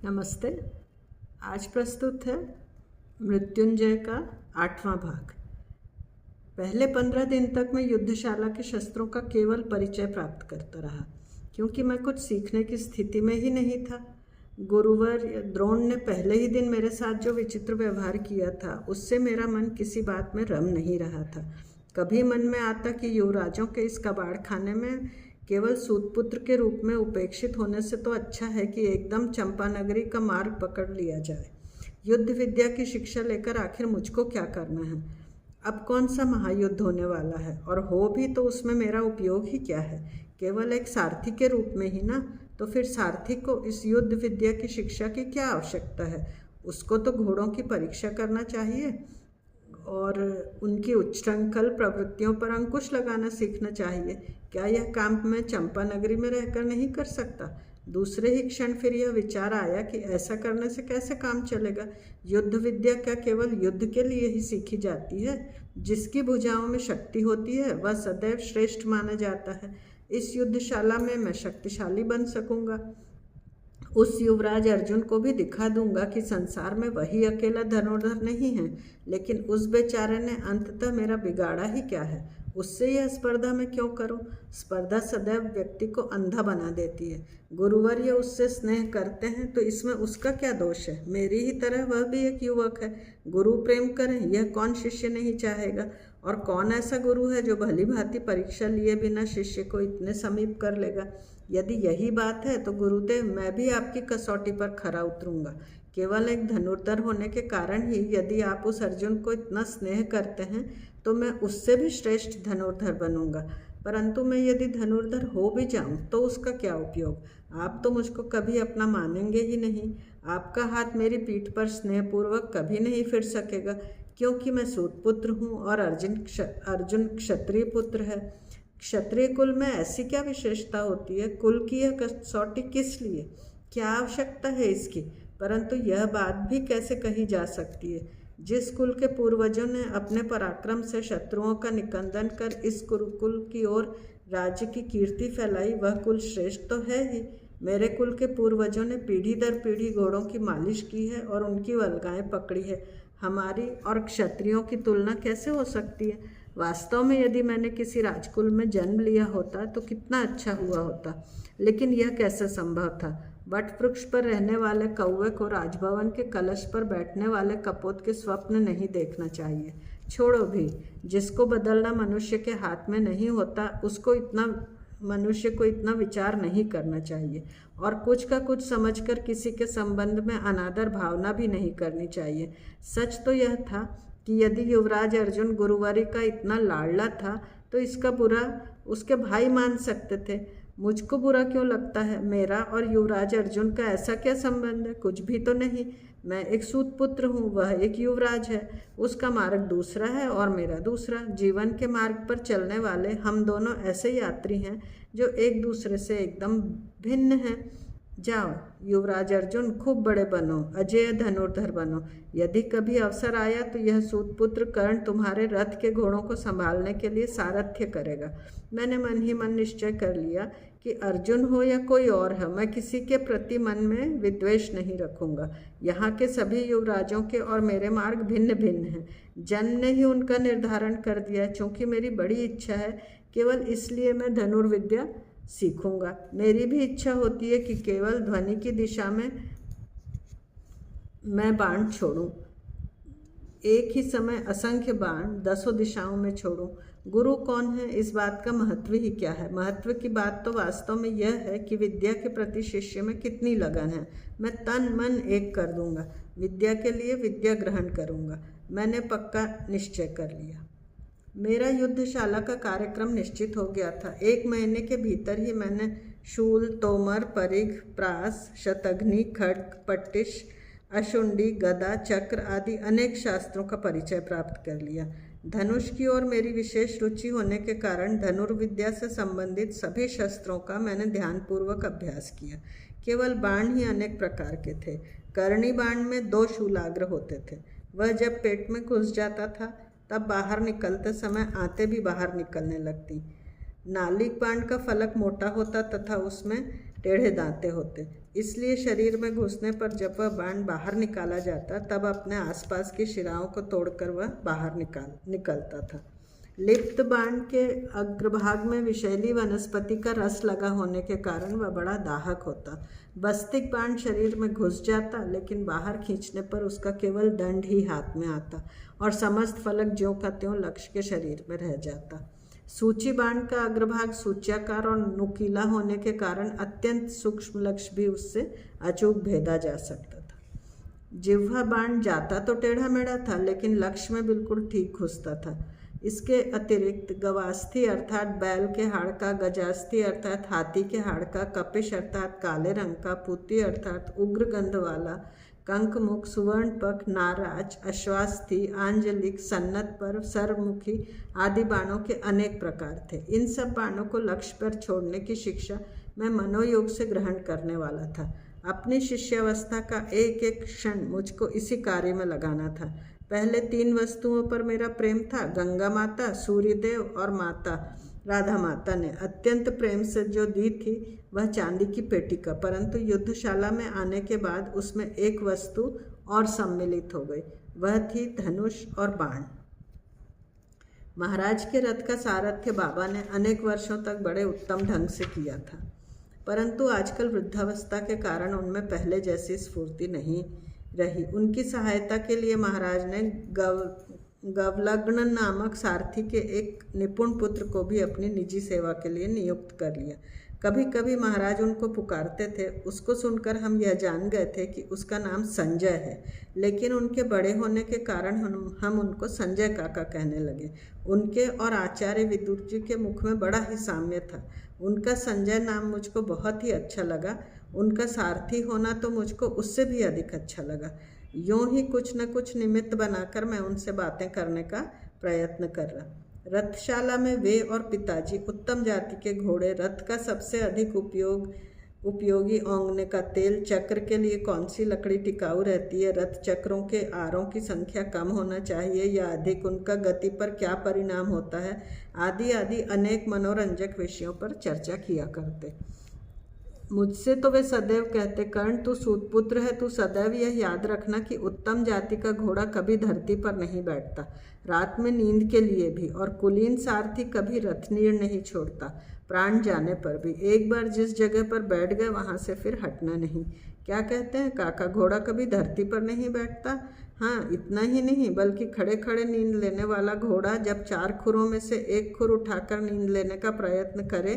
नमस्ते। आज प्रस्तुत है मृत्युंजय का 8वां भाग। पहले 15 दिन तक मैं युद्धशाला के शस्त्रों का केवल परिचय प्राप्त करता रहा, क्योंकि मैं कुछ सीखने की स्थिति में ही नहीं था। गुरुवर द्रोण ने पहले ही दिन मेरे साथ जो विचित्र व्यवहार किया था, उससे मेरा मन किसी बात में रम नहीं रहा था। कभी मन में आता कि युवराजों के इस कबाड़ खाने में केवल सूतपुत्र के रूप में उपेक्षित होने से तो अच्छा है कि एकदम चंपानगरी का मार्ग पकड़ लिया जाए। युद्ध विद्या की शिक्षा लेकर आखिर मुझको क्या करना है? अब कौन सा महायुद्ध होने वाला है, और हो भी तो उसमें मेरा उपयोग ही क्या है? केवल एक सारथी के रूप में ही ना। तो फिर सारथी को इस युद्ध विद्या की शिक्षा की क्या आवश्यकता है? उसको तो घोड़ों की परीक्षा करना चाहिए और उनकी उच्छृंखल प्रवृत्तियों पर अंकुश लगाना सीखना चाहिए। क्या यह काम मैं चंपा नगरी में रहकर नहीं कर सकता? दूसरे ही क्षण फिर यह विचार आया कि ऐसा करने से कैसे काम चलेगा। युद्ध विद्या क्या केवल युद्ध के लिए ही सीखी जाती है? जिसकी भुजाओं में शक्ति होती है वह सदैव श्रेष्ठ माना जाता है। इस युद्धशाला में मैं शक्तिशाली बन सकूंगा। उस युवराज अर्जुन को भी दिखा दूंगा कि संसार में वही अकेला धनुर्धर नहीं है। लेकिन उस बेचारे ने अंततः मेरा बिगाड़ा ही क्या है? उससे यह स्पर्धा मैं क्यों करूं? स्पर्धा सदैव व्यक्ति को अंधा बना देती है। गुरुवर्य उससे स्नेह करते हैं तो इसमें उसका क्या दोष है? मेरी ही तरह वह भी एक युवक है। गुरु प्रेम करें, यह कौन शिष्य नहीं चाहेगा? और कौन ऐसा गुरु है जो भली भांति परीक्षा लिए बिना शिष्य को इतने समीप कर लेगा? यदि यही बात है तो गुरुदेव, मैं भी आपकी कसौटी पर खरा उतरूंगा। केवल एक धनुर्धर होने के कारण ही यदि आप उस अर्जुन को इतना स्नेह करते हैं तो मैं उससे भी श्रेष्ठ धनुर्धर बनूंगा। परंतु मैं यदि धनुर्धर हो भी जाऊं तो उसका क्या उपयोग? आप तो मुझको कभी अपना मानेंगे ही नहीं। आपका हाथ मेरी पीठ पर स्नेहपूर्वक कभी नहीं फिर सकेगा, क्योंकि मैं सूतपुत्र हूँ और अर्जुन क्षत्रिय पुत्र है। क्षत्रिय कुल में ऐसी क्या विशेषता होती है? कुल की यह कसौटी किस लिए? क्या आवश्यकता है इसकी? परंतु यह बात भी कैसे कही जा सकती है? जिस कुल के पूर्वजों ने अपने पराक्रम से शत्रुओं का निकंदन कर इस कुरुकुल की ओर राज्य की कीर्ति फैलाई, वह कुल श्रेष्ठ तो है ही। मेरे कुल के पूर्वजों ने पीढ़ी दर पीढ़ी घोड़ों की मालिश की है और उनकी वल्गाएं पकड़ी है। हमारी और क्षत्रियों की तुलना कैसे हो सकती है? वास्तव में यदि मैंने किसी राजकुल में जन्म लिया होता तो कितना अच्छा हुआ होता। लेकिन यह कैसे संभव था? वट वृक्ष पर रहने वाले कौवे को राजभवन के कलश पर बैठने वाले कपोत के स्वप्न नहीं देखना चाहिए। छोड़ो भी, जिसको बदलना मनुष्य के हाथ में नहीं होता मनुष्य को इतना विचार नहीं करना चाहिए, और कुछ का कुछ समझकर किसी के संबंध में अनादर भावना भी नहीं करनी चाहिए। सच तो यह था कि यदि युवराज अर्जुन गुरुवारी का इतना लाडला था तो इसका बुरा उसके भाई मान सकते थे। मुझको बुरा क्यों लगता है? मेरा और युवराज अर्जुन का ऐसा क्या संबंध है? कुछ भी तो नहीं। मैं एक सूतपुत्र हूँ, वह एक युवराज है। उसका मार्ग दूसरा है और मेरा दूसरा। जीवन के मार्ग पर चलने वाले हम दोनों ऐसे यात्री हैं जो एक दूसरे से एकदम भिन्न हैं। जाओ युवराज अर्जुन, खूब बड़े बनो, अजेय धनुर्धर बनो। यदि कभी अवसर आया तो यह सूतपुत्र कर्ण तुम्हारे रथ के घोड़ों को संभालने के लिए सारथ्य करेगा। मैंने मन ही मन निश्चय कर लिया कि अर्जुन हो या कोई और है, मैं किसी के प्रति मन में विद्वेष नहीं रखूंगा। यहाँ के सभी युवराजों के और मेरे मार्ग भिन्न भिन्न हैं। जन्म ने ही उनका निर्धारण कर दिया। चूँकि मेरी बड़ी इच्छा है, केवल इसलिए मैं धनुर्विद्या सीखूंगा। मेरी भी इच्छा होती है कि केवल ध्वनि की दिशा में मैं बाण छोड़ूं, एक ही समय असंख्य बाण दसों दिशाओं में छोड़ूं। गुरु कौन है, इस बात का महत्व ही क्या है? महत्व की बात तो वास्तव में यह है कि विद्या के प्रति शिष्य में कितनी लगन है। मैं तन मन एक कर दूंगा, विद्या के लिए विद्या ग्रहण करूंगा। मैंने पक्का निश्चय कर लिया। मेरा युद्धशाला का कार्यक्रम निश्चित हो गया था। 1 महीने के भीतर ही मैंने शूल, तोमर, परिघ, प्रास, शतघ्नि, खड्ग, पट्टिश, अशुंडी, गदा, चक्र आदि अनेक शास्त्रों का परिचय प्राप्त कर लिया। धनुष की ओर मेरी विशेष रुचि होने के कारण धनुर्विद्या से संबंधित सभी शस्त्रों का मैंने ध्यानपूर्वक अभ्यास किया। केवल बाण ही अनेक प्रकार के थे। कर्णी बाण में 2 शूलाग्र होते थे। वह जब पेट में घुस जाता था तब बाहर निकलते समय आंतें भी बाहर निकलने लगती। नालिक बाण का फलक मोटा होता तथा उसमें टेढ़े दांते होते, इसलिए शरीर में घुसने पर जब वह बाण बाहर निकाला जाता तब अपने आसपास की शिराओं को तोड़कर वह बाहर निकलता था। लिप्त बाण के अग्रभाग में विषैली वनस्पति का रस लगा होने के कारण वह बड़ा दाहक होता। बस्तिक बाण शरीर में घुस जाता, लेकिन बाहर खींचने पर उसका केवल दंड ही हाथ में आता और समस्त फलक ज्यों का त्यों लक्ष्य के शरीर में रह जाता। सूची बाण का अग्रभाग सूच्याकार और नुकीला होने के कारण अत्यंत सूक्ष्म लक्ष्य भी उससे अचूक भेदा जा सकता था। जिह्वा बाण जाता तो टेढ़ा मेढ़ा था, लेकिन लक्ष्य में बिल्कुल ठीक घुसता था। इसके अतिरिक्त गवास्थी अर्थात बैल के हाड़ का, गजास्थी अर्थात हाथी के हाड़ का, कपिश अर्थात काले रंग का, पूती अर्थात उग्र गंध वाला, कंकमुख, सुवर्णपख, नाराज, अश्वास्थी, आंजलिक, सन्नत पर, सर्वमुखी आदि बाणों के अनेक प्रकार थे। इन सब बाणों को लक्ष्य पर छोड़ने की शिक्षा मैं मनोयोग से ग्रहण करने वाला था। अपनी शिष्यावस्था का एक एक क्षण मुझको इसी कार्य में लगाना था। पहले 3 वस्तुओं पर मेरा प्रेम था, गंगा माता, सूर्यदेव और माता राधा माता ने अत्यंत प्रेम से जो दी थी वह चांदी की पेटिका, परंतु युद्धशाला में आने के बाद उसमें एक वस्तु और सम्मिलित हो गई, वह थी धनुष और बाण। महाराज के रथ का सारथ्य बाबा ने अनेक वर्षों तक बड़े उत्तम ढंग से किया था, परंतु आजकल वृद्धावस्था के कारण उनमें पहले जैसी स्फूर्ति नहीं रही। उनकी सहायता के लिए महाराज ने गवलग्न नामक सारथी के एक निपुण पुत्र को भी अपनी निजी सेवा के लिए नियुक्त कर लिया। कभी कभी महाराज उनको पुकारते थे, उसको सुनकर हम यह जान गए थे कि उसका नाम संजय है, लेकिन उनके बड़े होने के कारण हम उनको संजय काका कहने लगे। उनके और आचार्य विदुर जी के मुख में बड़ा ही साम्य था। उनका संजय नाम मुझको बहुत ही अच्छा लगा। उनका सारथी होना तो मुझको उससे भी अधिक अच्छा लगा। यूँ ही कुछ न कुछ निमित्त बनाकर मैं उनसे बातें करने का प्रयत्न कर रहा। रथशाला में वे और पिताजी उत्तम जाति के घोड़े, रथ का सबसे अधिक उपयोगी औंगने का तेल, चक्र के लिए कौन सी लकड़ी टिकाऊ रहती है, रथ चक्रों के आरों की संख्या कम होना चाहिए या अधिक, उनका गति पर क्या परिणाम होता है, आदि आदि अनेक मनोरंजक विषयों पर चर्चा किया करते। मुझसे तो वे सदैव कहते, कर्ण तू सूतपुत्र है, तू सदैव यह याद रखना कि उत्तम जाति का घोड़ा कभी धरती पर नहीं बैठता, रात में नींद के लिए भी, और कुलीन सारथी कभी रथनीर नहीं छोड़ता, प्राण जाने पर भी। एक बार जिस जगह पर बैठ गए वहाँ से फिर हटना नहीं। क्या कहते हैं काका, घोड़ा कभी धरती पर नहीं बैठता? हाँ, इतना ही नहीं बल्कि खड़े खड़े नींद लेने वाला घोड़ा जब 4 खुरों में से एक खुर उठाकर नींद लेने का प्रयत्न करे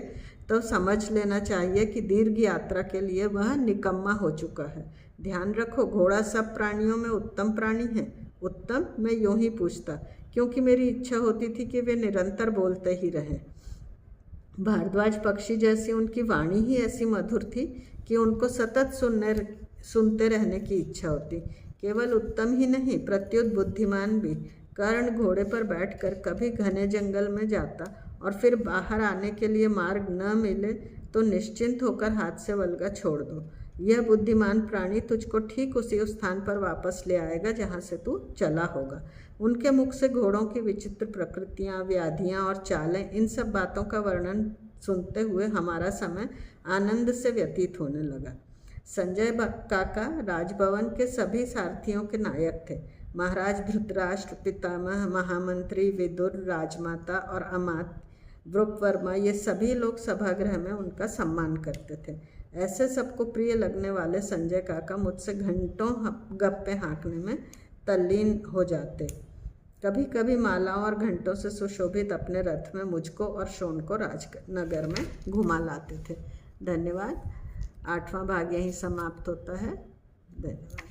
तो समझ लेना चाहिए कि दीर्घ यात्रा के लिए वह निकम्मा हो चुका है। ध्यान रखो, घोड़ा सब प्राणियों में उत्तम प्राणी है। उत्तम? मैं यूँ ही पूछता, क्योंकि मेरी इच्छा होती थी कि वे निरंतर बोलते ही रहें। भारद्वाज पक्षी जैसी उनकी वाणी ही ऐसी मधुर थी कि उनको सतत सुनते रहने की इच्छा होती। केवल उत्तम ही नहीं, प्रत्युत बुद्धिमान भी। कर्ण घोड़े पर बैठकर कभी घने जंगल में जाता और फिर बाहर आने के लिए मार्ग न मिले तो निश्चिंत होकर हाथ से वल्गा छोड़ दो। यह बुद्धिमान प्राणी तुझको ठीक उसी स्थान पर वापस ले आएगा जहाँ से तू चला होगा। उनके मुख से घोड़ों की विचित्र प्रकृतियाँ, व्याधियाँ और चालें, इन सब बातों का वर्णन सुनते हुए हमारा समय आनंद से व्यतीत होने लगा। संजय काका राजभवन के सभी सारथियों के नायक थे। महाराज धृतराष्ट्र, पितामह, महामंत्री, विदुर, राजमाता और अमात्य वृपवर्मा, ये सभी लोग सभागृह में उनका सम्मान करते थे। ऐसे सबको प्रिय लगने वाले संजय काका मुझसे घंटों गप्पे हाँकने में तल्लीन हो जाते। कभी कभी मालाओं और घंटों से सुशोभित अपने रथ में मुझको और शोन को राजनगर में घुमा लाते थे। धन्यवाद। 8वां भाग यहीं समाप्त होता है। धन्यवाद।